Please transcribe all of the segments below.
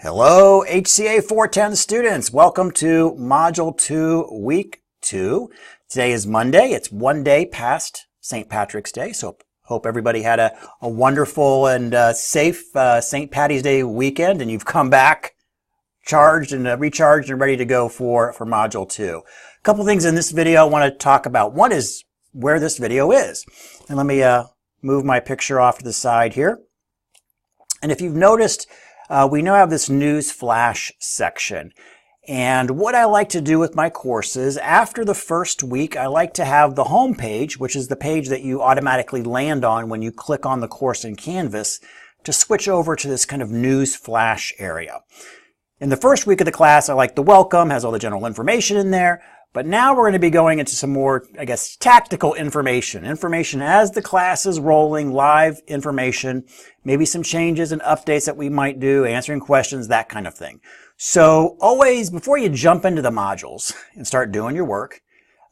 Hello, HCA 410 students. Welcome to Module 2, Week 2. Today is Monday. It's one day past St. Patrick's Day, so hope everybody had a wonderful and safe St. Patty's Day weekend, and you've come back charged and recharged and ready to go for Module 2. A couple things in this video I want to talk about. One is where this video is. And let me move my picture off to the side here. And if you've noticed, we now have this news flash section. And what I like to do with my courses, after the first week, I like to have the home page, which is the page that you automatically land on when you click on the course in Canvas, to switch over to this kind of news flash area. In the first week of the class, I like the welcome, has all the general information in there. But now we're going to be going into some more, I guess, tactical information. Information as the class is rolling, live information, maybe some changes and updates that we might do, answering questions, that kind of thing. So always, before you jump into the modules and start doing your work,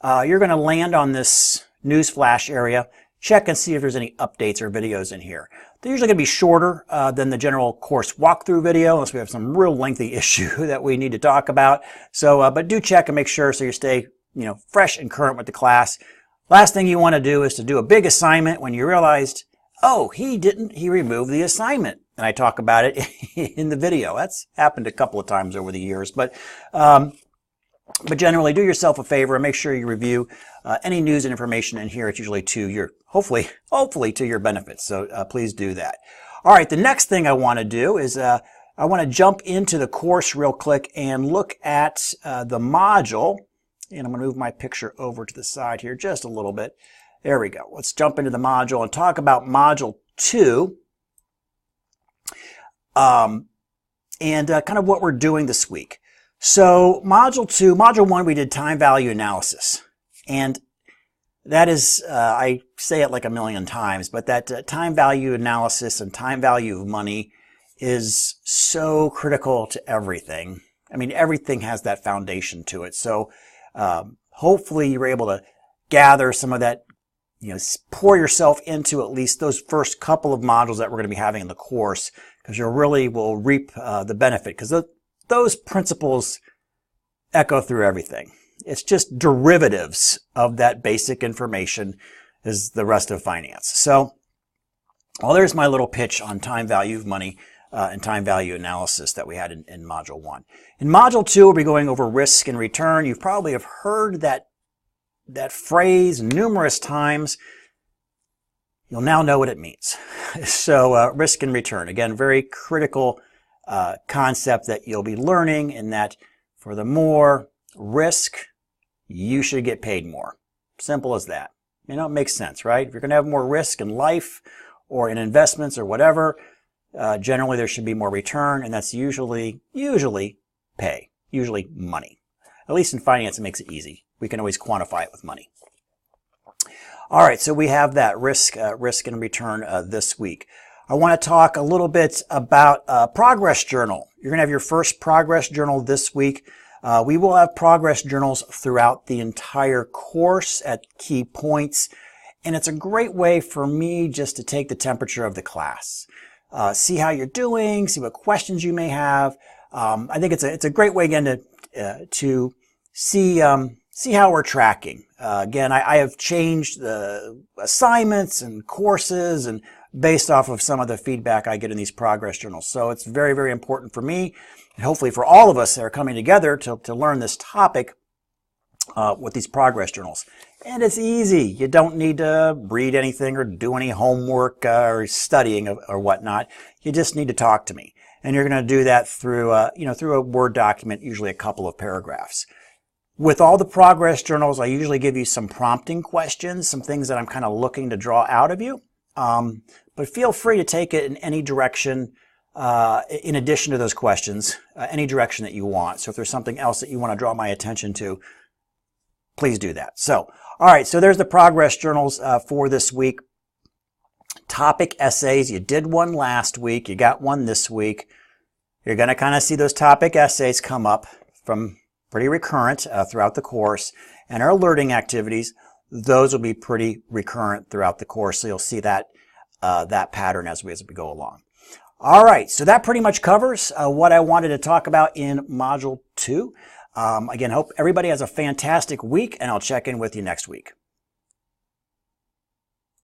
you're going to land on this news flash area, check and see if there's any updates or videos in here. They're usually going to be shorter than the general course walkthrough video, unless we have some real lengthy issue that we need to talk about. So, but do check and make sure so you stay, fresh and current with the class. Last thing you want to do is to do a big assignment when you realized, oh, he removed the assignment. And I talk about it in the video. That's happened a couple of times over the years. But generally, do yourself a favor and make sure you review any news and information in here. It's usually to your, hopefully to your benefit. So please do that. All right, the next thing I want to do is I want to jump into the course real quick and look at the module. And I'm going to move my picture over to the side here just a little bit. There we go. Let's jump into the module and talk about Module 2 and kind of what we're doing this week. So Module 1, we did time value analysis. And that is, I say it like a million times, but that time value analysis and time value of money is so critical to everything. I mean, everything has that foundation to it. So hopefully you're able to gather some of that, pour yourself into at least those first couple of modules that we're going to be having in the course, because you really will reap the benefit, because those principles echo through everything. It's just derivatives of that basic information is the rest of finance. So, well, there's my little pitch on time value of money and time value analysis that we had in Module 1. In Module 2, we'll be going over risk and return. You probably have heard that phrase numerous times. You'll now know what it means. So, risk and return. Again, very critical concept that you'll be learning, in that for the more risk, you should get paid more. Simple as that. It makes sense, right? If you're going to have more risk in life or in investments or whatever, generally there should be more return, and that's usually pay, usually money. At least in finance, it makes it easy. We can always quantify it with money. All right, so we have that risk and return this week. I want to talk a little bit about progress journal. You're going to have your first progress journal this week. We will have progress journals throughout the entire course at key points, and it's a great way for me just to take the temperature of the class, see how you're doing, see what questions you may have. I think it's a great way again to see how we're tracking. Again, I have changed the assignments and courses and based off of some of the feedback I get in these progress journals. So it's very, very important for me, and hopefully for all of us that are coming together to learn this topic with these progress journals. And it's easy. You don't need to read anything or do any homework or studying or whatnot. You just need to talk to me. And you're going to do that through a Word document, usually a couple of paragraphs. With all the progress journals, I usually give you some prompting questions, some things that I'm kind of looking to draw out of you. But feel free to take it in any direction, in addition to those questions, any direction that you want. So if there's something else that you want to draw my attention to, please do that. So, all right, so there's the progress journals for this week. Topic essays, you did one last week, you got one this week. You're going to kind of see those topic essays come up from pretty recurrent throughout the course. And our alerting activities, those will be pretty recurrent throughout the course. So you'll see that pattern as we go along. All right, so that pretty much covers what I wanted to talk about in Module 2. Again, hope everybody has a fantastic week, and I'll check in with you next week.